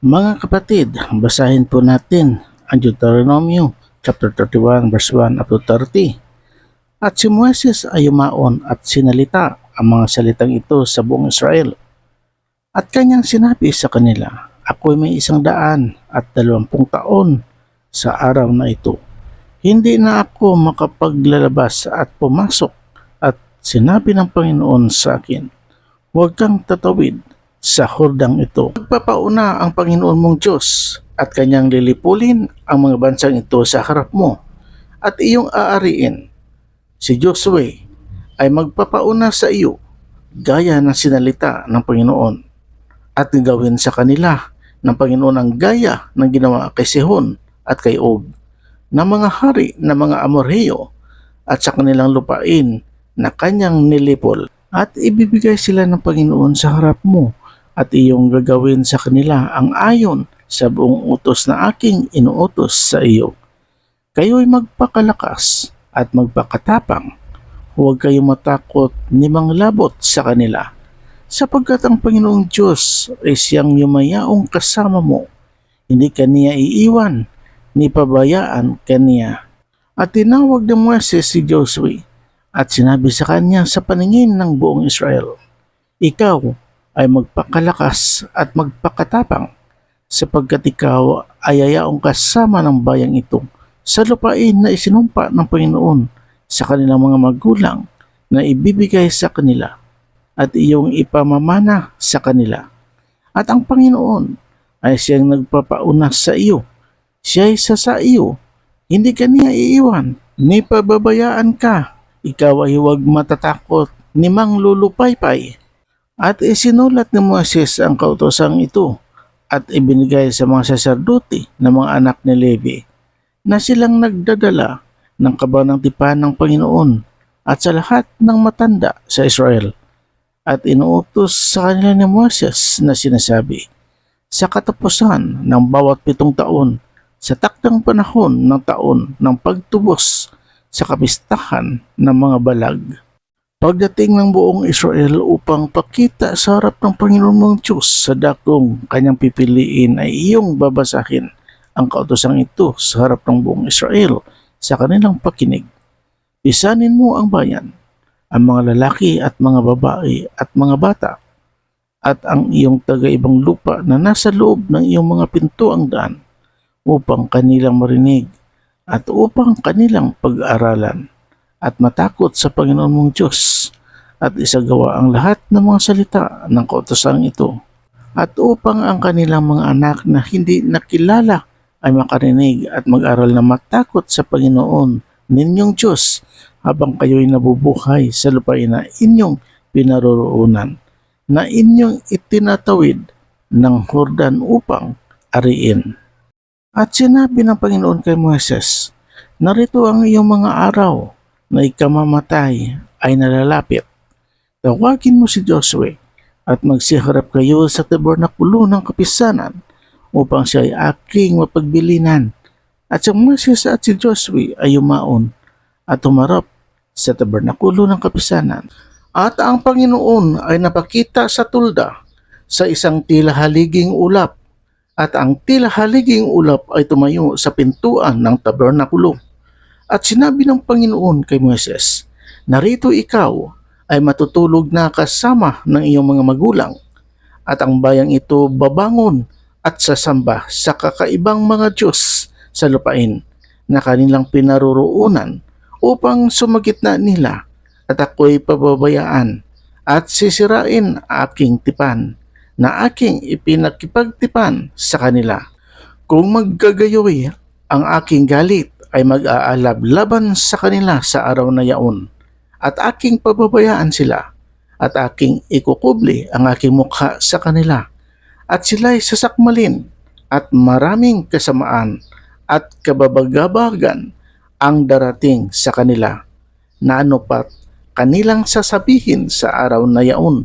Mga kapatid, basahin po natin ang Deuteronomio chapter 31 verse 1 up to 30. At si Moises ay yumaon at sinalita ang mga salitang ito sa buong Israel. At kanyang sinabi sa kanila, ako'y may 120 taon sa araw na ito. Hindi na ako makapaglalabas at pumasok, at sinabi ng Panginoon sa akin, huwag kang tatawid sa hordang ito. Magpapauna ang Panginoon mong Diyos at kanyang lilipulin ang mga bansang ito sa harap mo at iyong aariin. Si Josue ay magpapauna sa iyo gaya ng sinalita ng Panginoon, at gawin sa kanila ng Panginoon ang gaya ng ginawa kay Sihon at kay Og, na mga hari ng mga Amorheo, at sa kanilang lupain na kanyang nilipol. At ibibigay sila ng Panginoon sa harap mo, at iyong gagawin sa kanila ang ayon sa buong utos na aking inuutos sa iyo. Kayo'y magpakalakas at magpakatapang. Huwag kayong matakot ni manglabot sa kanila, sapagkat ang Panginoong Diyos ay siyang yumayaong kasama mo. Hindi kaniya iiwan, ni pabayaan kaniya. At tinawag ni Moises si Josue at sinabi sa kanya sa paningin ng buong Israel, ikaw ay magpakalakas at magpakatapang, sapagkat ikaw ay ayaong kasama ng bayang ito sa lupain na isinumpa ng Panginoon sa kanilang mga magulang na ibibigay sa kanila, at iyong ipamamana sa kanila. At ang Panginoon ay siyang nagpapauna sa iyo. Siya ay sa iyo, hindi ka niya iiwan, ni pababayaan ka. Ikaw ay huwag matatakot, ni manglulupaypay. At isinulat ni Moises ang kautosang ito at ibinigay sa mga saserdote na mga anak ni Levi, na silang nagdadala ng kabanang tipan ng Panginoon at sa lahat ng matanda sa Israel. At inuutos sa kanila ni Moises na sinasabi, sa katapusan ng bawat 7 taon, sa takdang panahon ng taon ng pagtubos sa kapistahan ng mga balag, pagdating ng buong Israel upang pakita sa harap ng Panginoon mong Diyos sa dakong kanyang pipiliin, ay iyong babasahin ang kautosang ito sa harap ng buong Israel sa kanilang pakinig. Pisanin mo ang bayan, ang mga lalaki at mga babae at mga bata, at ang iyong taga-ibang lupa na nasa loob ng iyong mga pintuang daan, upang kanilang marinig at upang kanilang pag-aralan at matakot sa Panginoon mong Diyos, at isagawa ang lahat ng mga salita ng kautosang ito, at upang ang kanilang mga anak na hindi nakilala ay makarinig at mag-aral na matakot sa Panginoon ninyong Diyos habang kayo'y nabubuhay sa lupain na inyong pinaroroonan, na inyong itinatawid ng Hordan upang ariin. At sinabi ng Panginoon kay Moises, narito ang iyong mga araw na ikamamatay ay nalalapit. Tawagin mo si Josue at magsiharap kayo sa tabernakulo ng kapisanan upang siya ay aking mapagbilinan. At si Moises at si Josue ay yumaon at humarap sa tabernakulo ng kapisanan. At ang Panginoon ay napakita sa tulda sa isang tila haliging ulap, at ang tila haliging ulap ay tumayo sa pintuan ng tabernakulo. At sinabi ng Panginoon kay Moises, narito ikaw ay matutulog na kasama ng iyong mga magulang, at ang bayang ito babangon at sasamba sa kakaibang mga Diyos sa lupain na kanilang pinaroroonan, upang sumagitna nila, at ako'y pababayaan at sisirain aking tipan na aking ipinakipagtipan sa kanila. Kung maggagayoy ang aking galit, ay mag-aalab laban sa kanila sa araw na yaon, at aking pababayaan sila, at aking ikukubli ang aking mukha sa kanila, at sila'y sasakmalin, at maraming kasamaan at kababagabagan ang darating sa kanila, na ano pat kanilang sasabihin sa araw na yaon.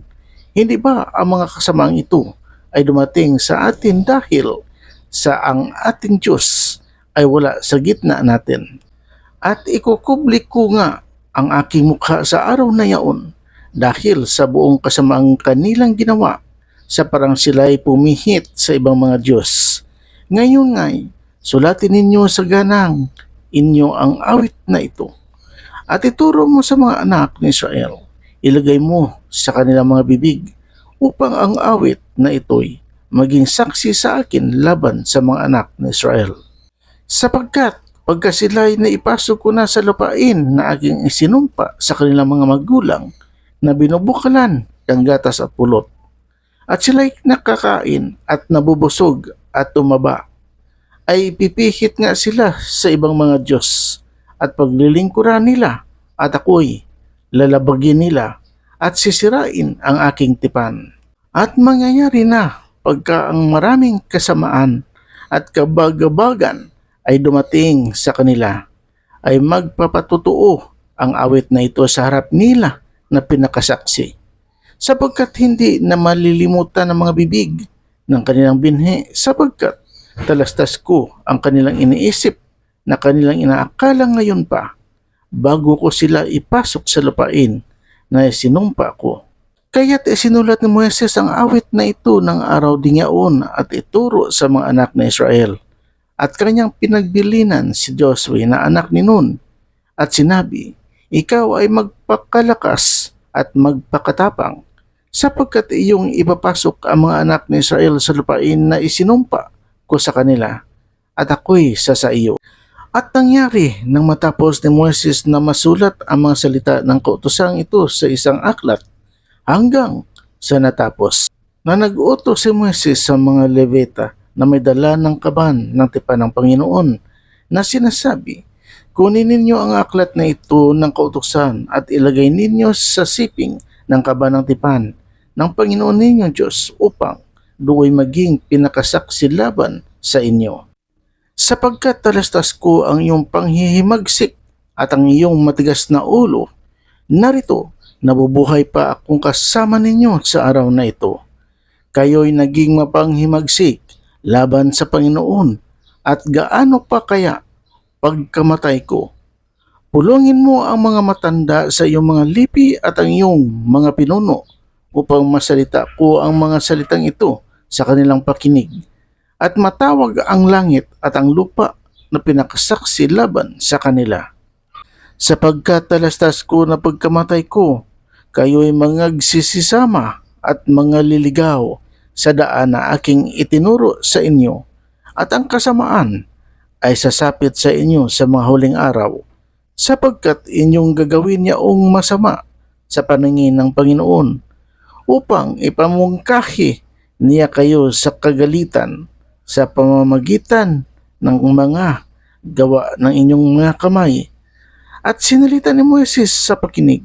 Hindi ba ang mga kasamaang ito ay dumating sa atin dahil sa ang ating Diyos ay wala sa gitna natin? At ikukubli ko nga ang aking mukha sa araw na yaon dahil sa buong kasamaang kanilang ginawa sa parang sila ay pumihit sa ibang mga Diyos. Ngayon nga'y, sulatin ninyo sa ganang inyo ang awit na ito at ituro mo sa mga anak ni Israel. Ilagay mo sa kanilang mga bibig upang ang awit na ito'y maging saksi sa akin laban sa mga anak ni Israel. Sapagkat pagka sila'y naipasok ko na sa lupain na aking isinumpa sa kanilang mga magulang na binubukalan ng gatas at pulot, at sila'y nakakain at nabubusog at tumaba, ay pipihit nga sila sa ibang mga Diyos at paglilingkuran nila at ako'y lalabagin nila at sisirain ang aking tipan. At mangyayari na pagka ang maraming kasamaan at kabagabagan ay dumating sa kanila, ay magpapatutuo ang awit na ito sa harap nila na pinakasaksi, sapagkat hindi na malilimutan ng mga bibig ng kanilang binhi, sapagkat talastas ko ang kanilang iniisip na kanilang inaakala ngayon pa bago ko sila ipasok sa lupain na sinumpa ko. Kaya't isinulat ni Moises ang awit na ito ng araw dinyaon at ituro sa mga anak na Israel. At kanyang pinagbilinan si Josue na anak ni Nun at sinabi, ikaw ay magpakalakas at magpakatapang, sapagkat iyong ipapasok ang mga anak ni Israel sa lupain na isinumpa ko sa kanila, at ako'y sa iyo. At nangyari nang matapos ni Moises na masulat ang mga salita ng kautosang ito sa isang aklat, hanggang sa natapos, na nag-utos si Moises sa mga Levita na may dala ng kaban ng tipan ng Panginoon na sinasabi, kunin ninyo ang aklat na ito ng kautusan at ilagay ninyo sa siping ng kaban ng tipan ng Panginoon ninyong Diyos upang do'y maging pinakasaksi laban sa inyo. Sapagkat talastas ko ang iyong panghihimagsik at ang iyong matigas na ulo, narito, nabubuhay pa akong kasama ninyo sa araw na ito. Kayo'y naging mapanghimagsik laban sa Panginoon, at gaano pa kaya pagkamatay ko? Pulungin mo ang mga matanda sa iyong mga lipi at ang iyong mga pinuno upang masalita ko ang mga salitang ito sa kanilang pakinig, at matawag ang langit at ang lupa na pinakasaksi laban sa kanila. Sapagkat talastas ko na pagkamatay ko, kayo'y mangagsisisama at mga liligaw sa daan na aking itinuro sa inyo, at ang kasamaan ay sasapit sa inyo sa mga huling araw, sapagkat inyong gagawin yaong masama sa paningin ng Panginoon, upang ipamungkahi niya kayo sa kagalitan sa pamamagitan ng mga gawa ng inyong mga kamay. At sinalita ni Moises sa pakinig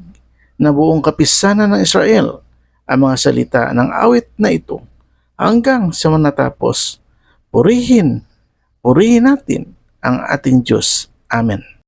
na buong kapisanan ng Israel ang mga salita ng awit na ito hanggang sa manatapos. Purihin natin ang ating Diyos. Amen.